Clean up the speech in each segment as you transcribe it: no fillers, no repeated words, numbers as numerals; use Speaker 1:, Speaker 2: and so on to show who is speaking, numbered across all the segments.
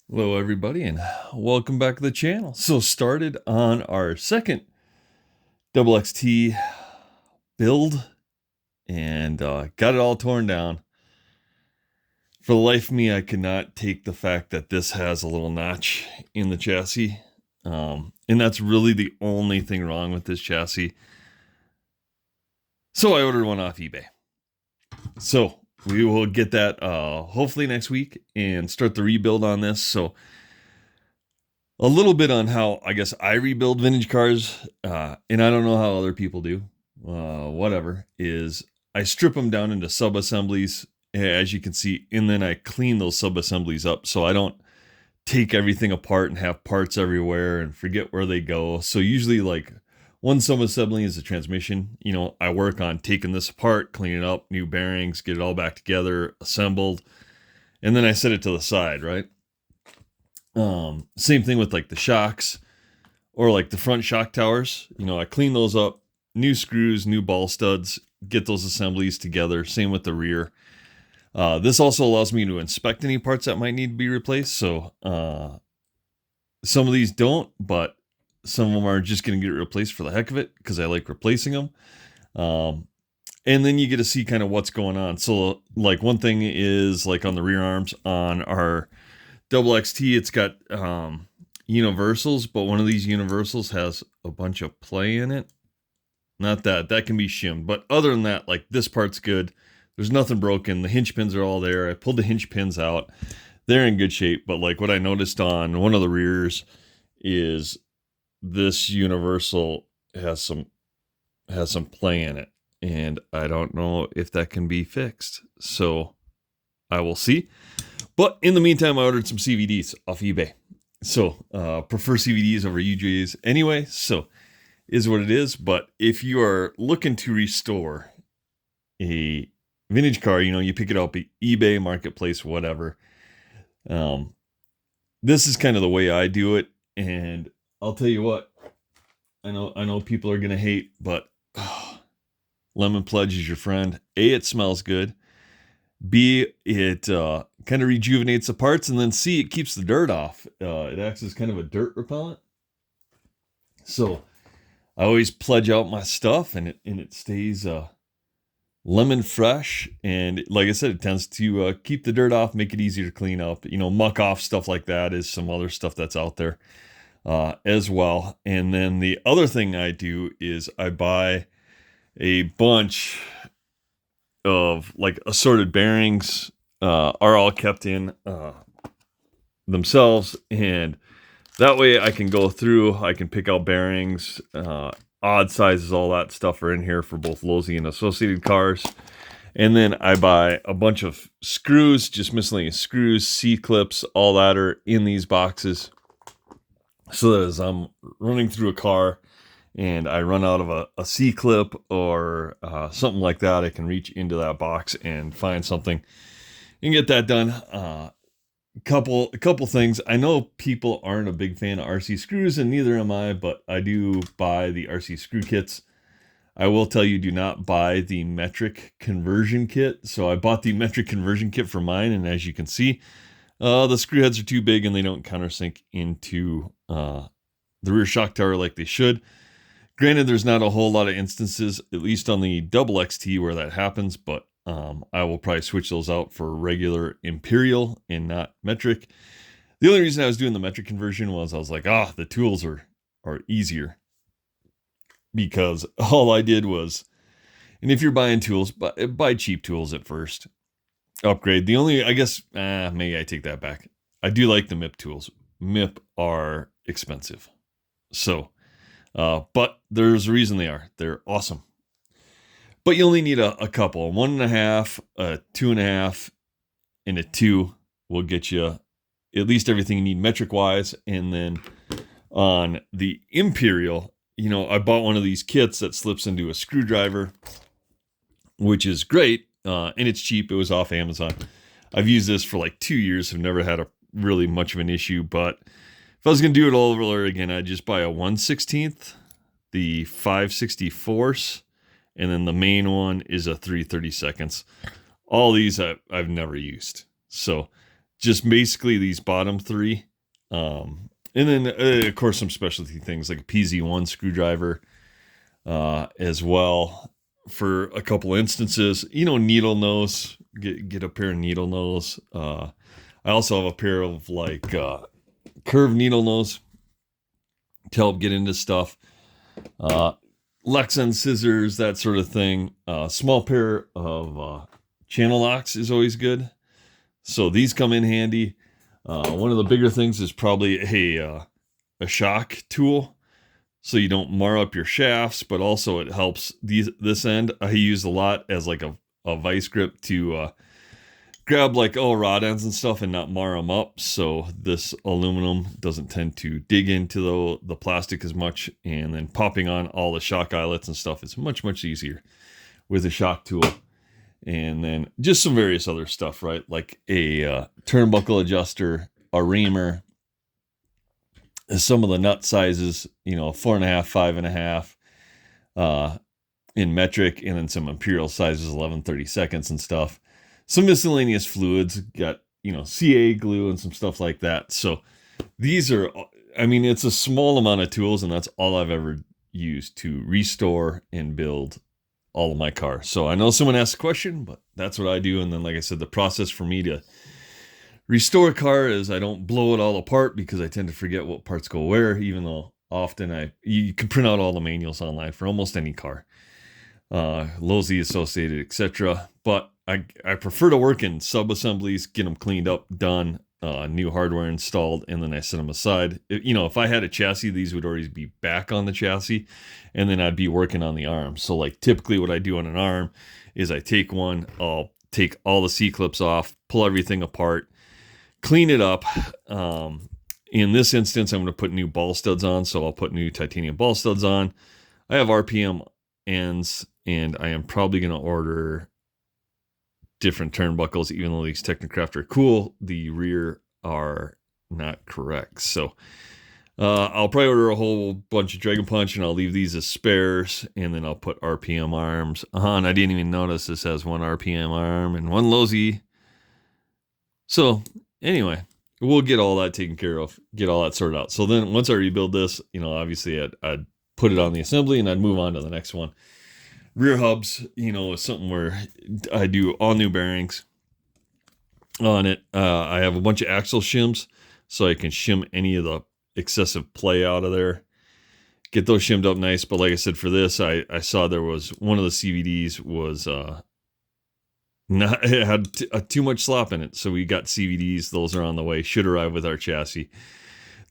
Speaker 1: Hello, everybody, and welcome back to the channel. So, started on our second double XT build and got it all torn down. For the life of me, I could not take the fact that this has a little notch in the chassis. And that's really the only thing wrong with this chassis. So, I ordered one off eBay. So, we will get that hopefully next week and start the rebuild on this. So, a little bit on how I guess I rebuild vintage cars, and I don't know how other people do. Whatever is I strip them down into sub assemblies, as you can see, and then I clean those sub assemblies up so I don't take everything apart and have parts everywhere and forget where they go. So usually, like one sub assembly is a transmission. I work on taking this apart, cleaning it up, new bearings, get it all back together, assembled, and then I set it to the side, right? Same thing with like the shocks or like the front shock towers. I clean those up, new screws, new ball studs, get those assemblies together. Same with the rear. This also allows me to inspect any parts that might need to be replaced. So some of these don't, but some of them are just going to get replaced for the heck of it because I like replacing them. And then you get to see kind of what's going on. So like one thing is like on the rear arms on our double XT, it's got universals, but one of these universals has a bunch of play in it. Not that can be shimmed, but other than that, like this part's good. There's nothing broken. The hinge pins are all there. I pulled the hinge pins out. They're in good shape, but like what I noticed on one of the rears is this universal has some play in it, and I don't know if that can be fixed. So I will see. But in the meantime, I ordered some CVDs off eBay. So prefer CVDs over UJs anyway. So is what it is. But if you are looking to restore a vintage car, you pick it up at eBay, Marketplace, whatever. This is kind of the way I do it. And I'll tell you what, I know people are gonna hate, but Lemon Pledge is your friend. A, it smells good. B, it kind of rejuvenates the parts, and then C, it keeps the dirt off. It acts as kind of a dirt repellent. So I always pledge out my stuff, and it stays lemon fresh. And like I said, it tends to keep the dirt off, make it easier to clean up. Muck off, stuff like that is some other stuff that's out there as well. And then the other thing I do is I buy a bunch of like assorted bearings, are all kept in themselves, and that way I can go through, I can pick out bearings, odd sizes, all that stuff are in here for both Losi and Associated cars. And then I buy a bunch of screws, just miscellaneous screws, C-clips, all that are in these boxes, so that as I'm running through a car and I run out of a C-clip or something like that, I can reach into that box and find something and get that done. A couple things. I know people aren't a big fan of RC screws, and neither am I, but I do buy the RC screw kits. I will tell you, do not buy the metric conversion kit. So I bought the metric conversion kit for mine, and as you can see, the screw heads are too big and they don't countersink into the rear shock tower like they should. Granted, there's not a whole lot of instances, at least on the double XT, where that happens, but I will probably switch those out for regular Imperial and not metric. The only reason I was doing the metric conversion was I was like, the tools are easier, because all I did was, and if you're buying tools, buy cheap tools at first. Upgrade. The only, I guess, maybe I take that back. I do like the MIP tools. MIP are expensive. So, but there's a reason they are. They're awesome. But you only need a couple. 1.5, a 2.5, and a 2 will get you at least everything you need metric wise. And then on the Imperial, I bought one of these kits that slips into a screwdriver, which is great. And it's cheap. It was off Amazon. I've used this for like 2 years. I've never had a really much of an issue, but if I was going to do it all over again, I'd just buy a 1/16, the 5/64, and then the main one is a 3/32. All these I've never used. So just basically these bottom three. And then, of course, some specialty things like a PZ1 screwdriver as well for a couple instances. Needle nose. Get a pair of needle nose. I also have a pair of like curved needle nose to help get into stuff. Lexan scissors, that sort of thing. Small pair of channel locks is always good. So these come in handy. One of the bigger things is probably a shock tool, so you don't mar up your shafts, but also it helps this end. I use a lot as like a vice grip to grab like rod ends and stuff and not mar them up. So this aluminum doesn't tend to dig into the plastic as much, and then popping on all the shock eyelets and stuff is much, much easier with a shock tool. And then just some various other stuff, right? Like a turnbuckle adjuster, a reamer, some of the nut sizes, 4.5, 5.5 in metric, and then some imperial sizes, 11/32 and stuff. Some miscellaneous fluids, got, CA glue and some stuff like that. So these are, it's a small amount of tools, and that's all I've ever used to restore and build all of my cars. So I know someone asked a question, but that's what I do. And then, like I said, the process for me to restore a car is I don't blow it all apart, because I tend to forget what parts go where, even though often you can print out all the manuals online for almost any car, Lowe's, Associated, etc. But I prefer to work in sub-assemblies, get them cleaned up, done, new hardware installed, and then I set them aside. If I had a chassis, these would already be back on the chassis, and then I'd be working on the arm. So like typically what I do on an arm is I take one, I'll take all the C-clips off, pull everything apart, clean it up. In this instance, I'm going to put new ball studs on, so I'll put new titanium ball studs on. I have RPM ends, and I am probably going to order different turnbuckles, even though these Technocraft are cool. The rear are not correct. So I'll probably order a whole bunch of Dragon Punch, and I'll leave these as spares, and then I'll put RPM arms on. I didn't even notice this has one RPM arm and one Lowe's. So anyway, we'll get all that taken care of, get all that sorted out. So then once I rebuild this, obviously I'd put it on the assembly, and I'd move on to the next one. Rear hubs, is something where I do all new bearings on it. I have a bunch of axle shims, so I can shim any of the excessive play out of there. Get those shimmed up nice. But like I said, for this, I saw there was one of the CVDs was it had too much slop in it, so we got CVDs. Those are on the way. Should arrive with our chassis.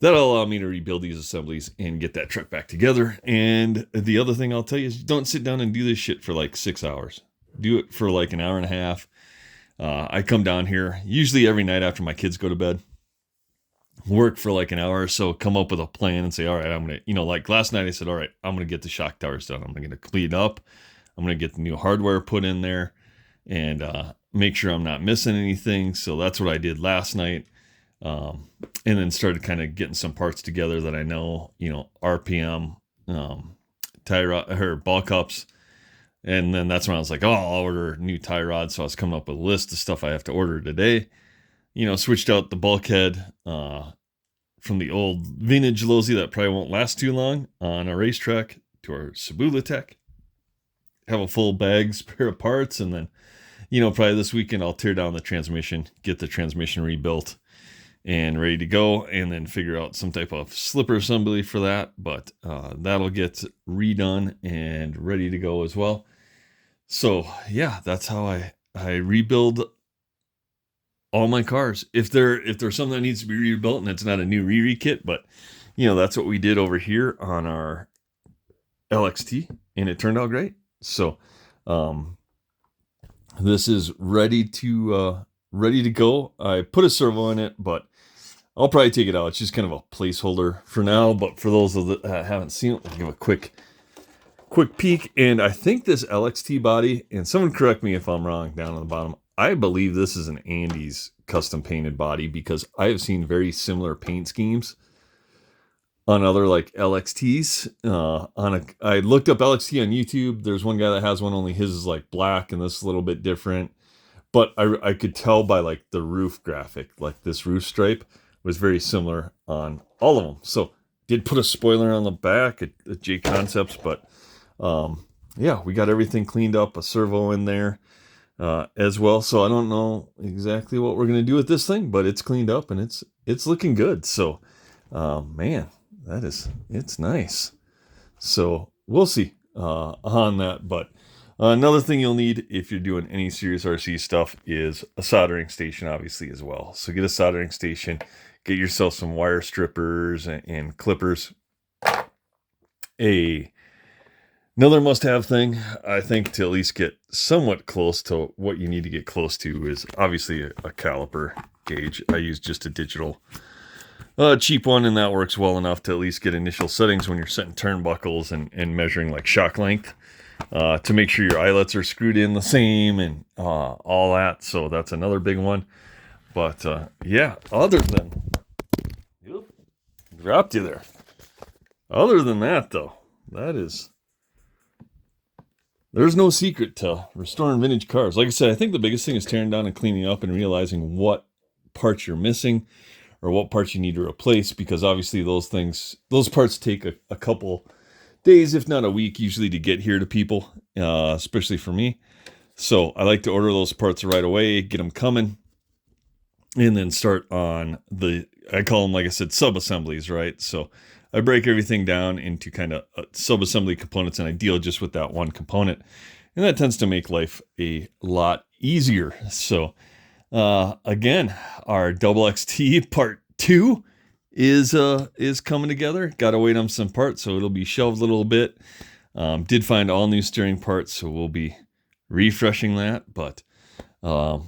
Speaker 1: That'll allow me to rebuild these assemblies and get that truck back together. And the other thing I'll tell you is, don't sit down and do this shit for like 6 hours. Do it for like an hour and a half. I come down here usually every night after my kids go to bed, work for like an hour or so, come up with a plan and say, all right, I'm going to, like last night I said, all right, I'm going to get the shock towers done. I'm going to clean it up. I'm going to get the new hardware put in there and make sure I'm not missing anything. So that's what I did last night. And then started kind of getting some parts together that I know, RPM, tie rod or ball cups. And then that's when I was like, I'll order new tie rods. So I was coming up with a list of stuff I have to order today. Switched out the bulkhead from the old vintage Lowe's that probably won't last too long on a racetrack to our Sabula-Tech. Have a full bag, spare of parts, and then, probably this weekend I'll tear down the transmission, get the transmission rebuilt and ready to go, and then figure out some type of slipper assembly for that. But that'll get redone and ready to go as well. So yeah, that's how I rebuild all my cars. If there's something that needs to be rebuilt and it's not a new re kit, but that's what we did over here on our LXT, and it turned out great. So this is ready to go. I put a servo in it, but I'll probably take it out. It's just kind of a placeholder for now. But for those of that haven't seen it, I'll give a quick peek. And I think this LXT body, and someone correct me if I'm wrong down on the bottom, I believe this is an Andy's custom painted body, because I have seen very similar paint schemes on other like LXTs. I looked up LXT on YouTube. There's one guy that has one, only his is like black and this is a little bit different. but I could tell by like the roof graphic, like this roof stripe was very similar on all of them. So did put a spoiler on the back at J Concepts, but yeah, we got everything cleaned up, a servo in there as well. So I don't know exactly what we're gonna do with this thing, but it's cleaned up and it's looking good. So man, it's nice. So we'll see on that. But another thing you'll need if you're doing any serious RC stuff is a soldering station, obviously, as well. So get a soldering station, get yourself some wire strippers and clippers. Another must-have thing, I think, to at least get somewhat close to what you need to get close to is obviously a caliper gauge. I use just a digital cheap one, and that works well enough to at least get initial settings when you're setting turnbuckles and measuring like shock length to make sure your eyelets are screwed in the same and all that. So that's another big one. But yeah, other than dropped you there. Other than that, though, there's no secret to restoring vintage cars. Like I said, I think the biggest thing is tearing down and cleaning up and realizing what parts you're missing or what parts you need to replace, because obviously those parts take a couple days, if not a week, usually to get here to people, especially for me. So I like to order those parts right away, get them coming, and then start on I call them, like I said, sub-assemblies, right? So I break everything down into kind of sub-assembly components, and I deal just with that one component. And that tends to make life a lot easier. So again, our Double XT Part 2 is coming together. Got to wait on some parts, so it'll be shelved a little bit. Did find all new steering parts, so we'll be refreshing that. But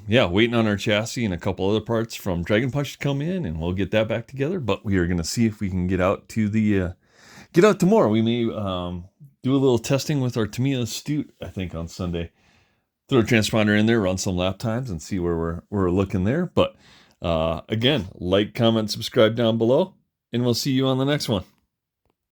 Speaker 1: yeah, waiting on our chassis and a couple other parts from Dragon Punch to come in, and we'll get that back together. But we are going to see if we can get out tomorrow. We may do a little testing with our Tamiya Astute, I think, on Sunday. Throw a transponder in there, run some lap times, and see where we're looking there. But again, like, comment, subscribe down below, and we'll see you on the next one.